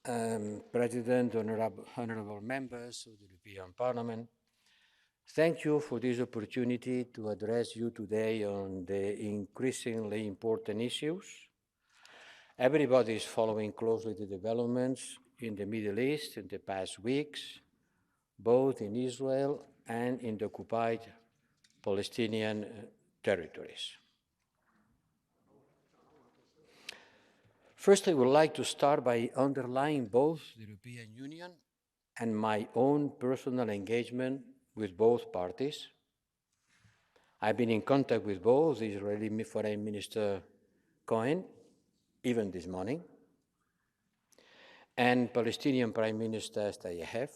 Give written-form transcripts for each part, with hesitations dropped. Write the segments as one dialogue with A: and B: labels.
A: President, honorable members of the European Parliament, thank you for this opportunity to address you today on the increasingly important issues. Everybody is following closely the developments in the Middle East in the past weeks, both in Israel and in the occupied Palestinian territories. First, I would like to start by underlining both the European Union and my own personal engagement with both parties. I've been in contact with both Israeli Foreign Minister Cohen, even this morning, and Palestinian Prime Minister Stayev.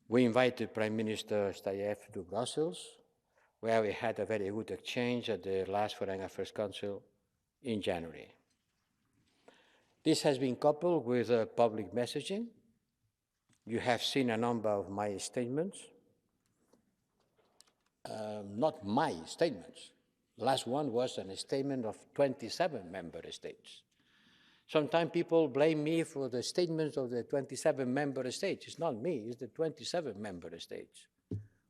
A: We invited Prime Minister Stayev to Brussels, where we had a very good exchange at the last Foreign Affairs Council in January. This has been coupled with public messaging. You have seen a number of my statements. Not my statements. The last one was a statement of 27 member states. Sometimes people blame me for the statements of the 27 member states. It's not me, it's the 27 member states.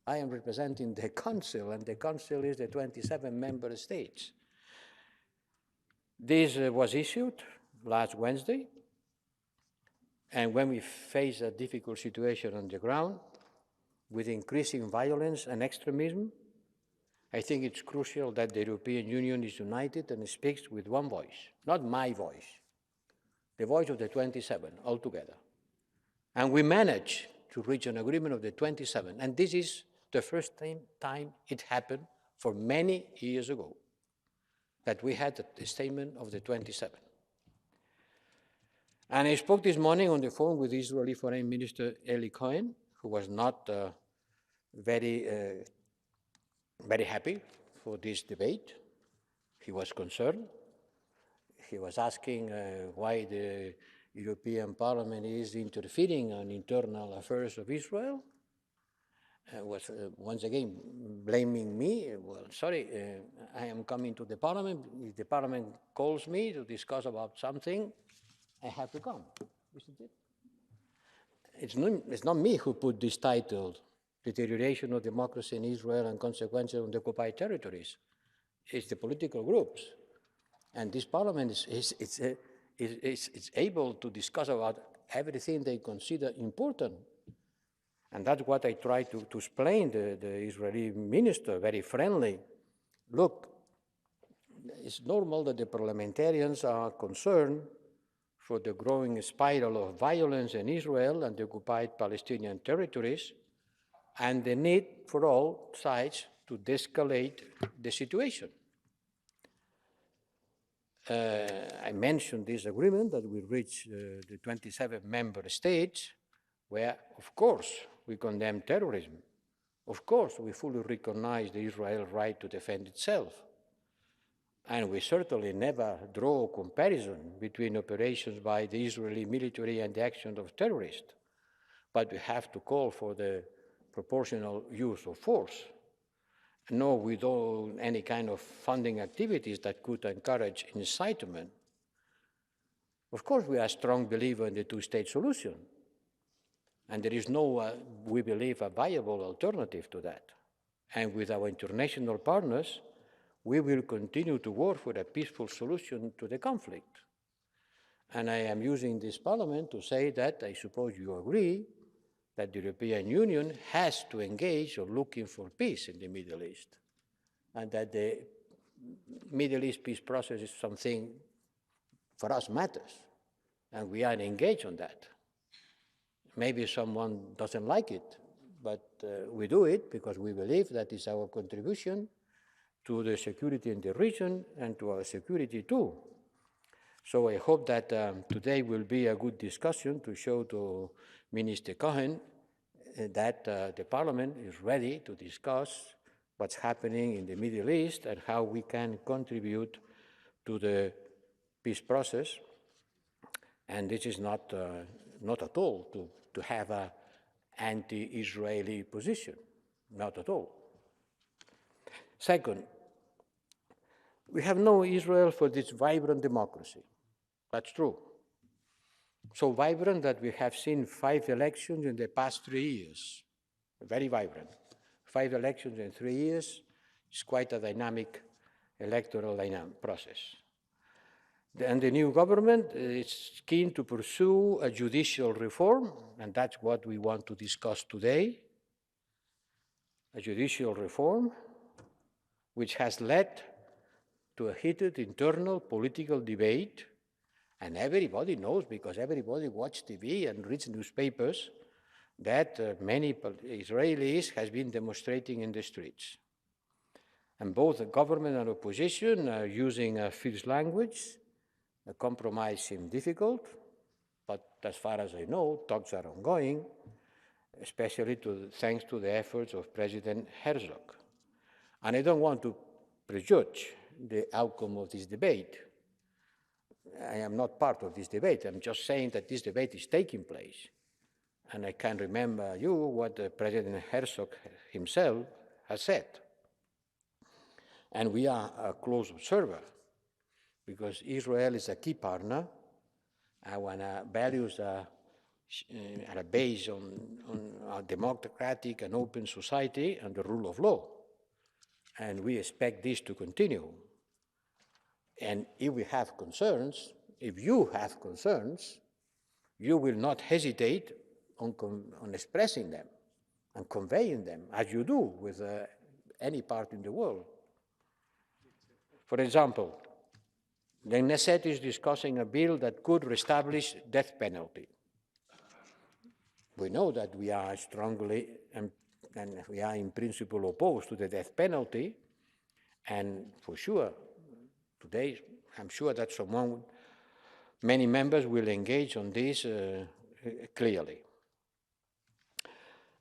A: I am representing the Council, and the Council is the 27 member states. This was issued last Wednesday, and when we face a difficult situation on the ground, with increasing violence and extremism, I think it's crucial that the European Union is united and speaks with one voice, not my voice, the voice of the 27 altogether. And we managed to reach an agreement of the 27, and this is the first time it happened for many years ago, that we had a statement of the 27. And I spoke this morning on the phone with Israeli Foreign Minister Eli Cohen, who was not very happy for this debate. He was concerned. He was asking why the European Parliament is interfering on internal affairs of Israel. Was once again blaming me. Well, sorry, I am coming to the Parliament. If the Parliament calls me to discuss about something, I have to come, isn't it? It's not me who put this title, Deterioration of Democracy in Israel and Consequences on the Occupied Territories. It's the political groups. And this Parliament is able to discuss about everything they consider important. And that's what I try to explain to the Israeli minister, very friendly. Look, it's normal that the parliamentarians are concerned for the growing spiral of violence in Israel and the occupied Palestinian territories, and the need for all sides to de-escalate the situation. I mentioned this agreement that we reached the 27 member states, where, of course, we condemn terrorism. Of course, we fully recognize the Israel right to defend itself. And we certainly never draw a comparison between operations by the Israeli military and the actions of terrorists. But we have to call for the proportional use of force, nor withhold any kind of funding activities that could encourage incitement. Of course, we are a strong believer in the two-state solution, and there is no, we believe, a viable alternative to that. And with our international partners, we will continue to work for a peaceful solution to the conflict. And I am using this Parliament to say that I suppose you agree that the European Union has to engage on looking for peace in the Middle East, and that the Middle East peace process is something for us matters, and we are engaged on that. Maybe someone doesn't like it, but we do it because we believe that is our contribution to the security in the region and to our security too. So I hope that today will be a good discussion to show to Minister Cohen that the Parliament is ready to discuss what's happening in the Middle East and how we can contribute to the peace process. And this is not at all to have an anti-Israeli position, not at all. Second, we have known Israel for this vibrant democracy. That's true. so vibrant that we have seen 5 elections in the past 3 years. Very vibrant. 5 elections in 3 years is quite a dynamic electoral process. And the new government is keen to pursue a judicial reform, and that's what we want to discuss today. A judicial reform which has led to a heated internal political debate, and everybody knows, because everybody watches TV and reads newspapers, that many Israelis has been demonstrating in the streets. And both the government and opposition are using a fierce language. The compromise seems difficult, but as far as I know, talks are ongoing, especially thanks to the efforts of President Herzog. And I don't want to prejudge the outcome of this debate. I am not part of this debate. I'm just saying that this debate is taking place. And I can remember you what President Herzog himself has said. And we are a close observer, because Israel is a key partner. Our values are based on a democratic and open society and the rule of law. And we expect this to continue. And if we have concerns, if you have concerns, you will not hesitate on expressing them and conveying them, as you do with any part in the world. For example, the Knesset is discussing a bill that could reestablish death penalty. We know that we are strongly and we are in principle opposed to the death penalty, and for sure, today I'm sure that many members will engage on this clearly.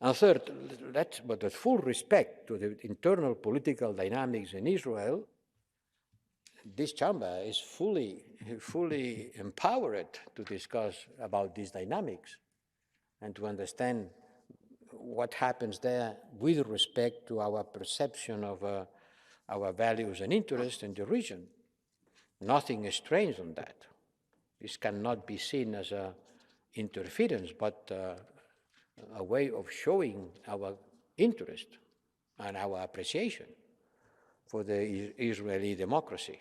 A: And third, but with full respect to the internal political dynamics in Israel, this chamber is fully empowered to discuss about these dynamics and to understand what happens there with respect to our perception of our values and interests in the region. Nothing is strange on that. This cannot be seen as an interference, but a way of showing our interest and our appreciation for the Israeli democracy.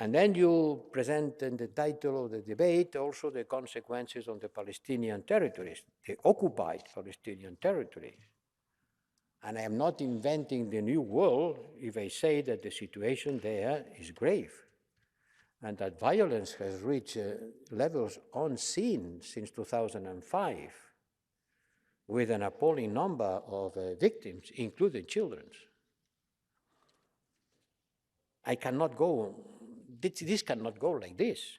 A: And then you present in the title of the debate also the consequences on the Palestinian territories, the occupied Palestinian territories. And I am not inventing the new world if I say that the situation there is grave and that violence has reached levels unseen since 2005, with an appalling number of victims, including children. This cannot go like this.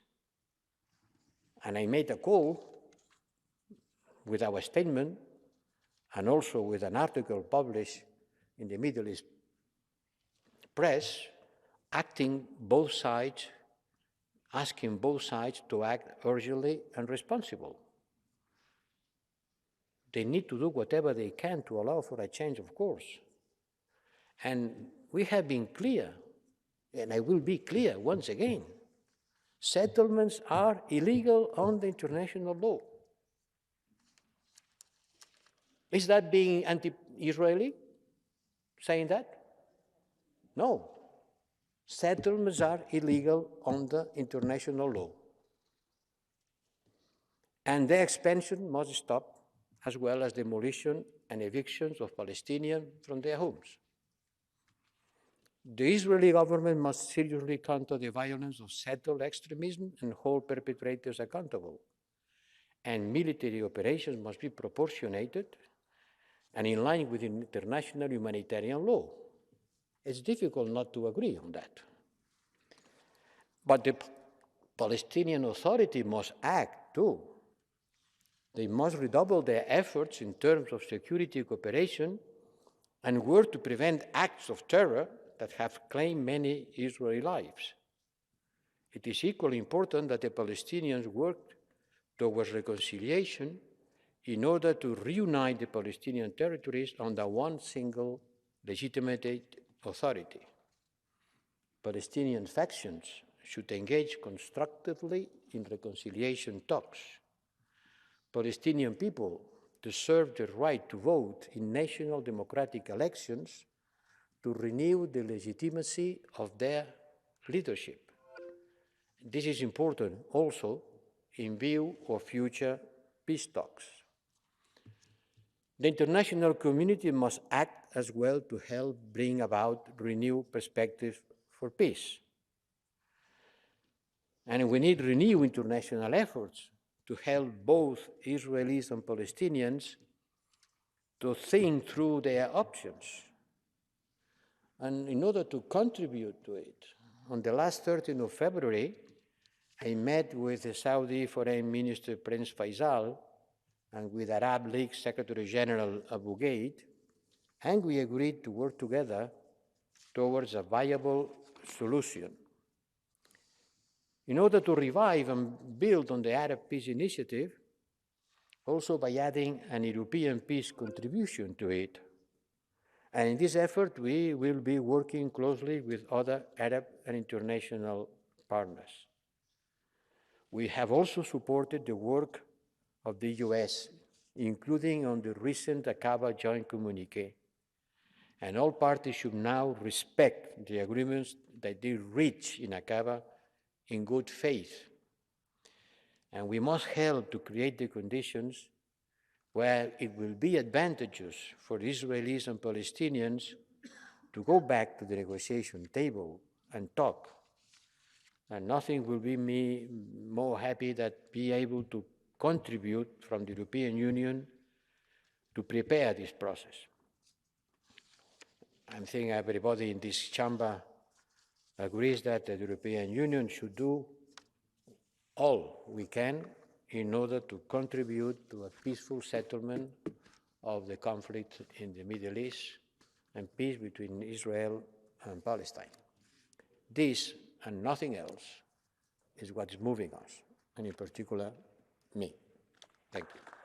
A: And I made a call with our statement and also with an article published in the Middle East press, asking both sides to act urgently and responsible. They need to do whatever they can to allow for a change of course. And we have been clear, and I will be clear once again, settlements are illegal under international law. Is that being anti-Israeli, saying that? No. Settlements are illegal under international law. And their expansion must stop, as well as demolition and evictions of Palestinians from their homes. The Israeli government must seriously counter the violence of settled extremism and hold perpetrators accountable. And military operations must be proportionated and in line with international humanitarian law. It's difficult not to agree on that. But the Palestinian Authority must act too. They must redouble their efforts in terms of security cooperation and work to prevent acts of terror that have claimed many Israeli lives. It is equally important that the Palestinians work towards reconciliation in order to reunite the Palestinian territories under one single legitimate authority. Palestinian factions should engage constructively in reconciliation talks. Palestinian people deserve the right to vote in national democratic elections to renew the legitimacy of their leadership. This is important also in view of future peace talks. The international community must act as well to help bring about renewed perspectives for peace. And we need renewed international efforts to help both Israelis and Palestinians to think through their options. And in order to contribute to it, on the last 13th of February, I met with the Saudi Foreign Minister Prince Faisal and with Arab League Secretary General Abu Ghaid, and we agreed to work together towards a viable solution. In order to revive and build on the Arab Peace Initiative, also by adding an European peace contribution to it. And in this effort, we will be working closely with other Arab and international partners. We have also supported the work of the US, including on the recent Aqaba joint communique. And all parties should now respect the agreements that they reach in Aqaba in good faith. And we must help to create the conditions where it will be advantageous for Israelis and Palestinians to go back to the negotiation table and talk. And nothing will be me more happy than be able to contribute from the European Union to prepare this process. I think everybody in this chamber agrees that the European Union should do all we can in order to contribute to a peaceful settlement of the conflict in the Middle East and peace between Israel and Palestine. This and nothing else is what is moving us, and in particular, me. Thank you.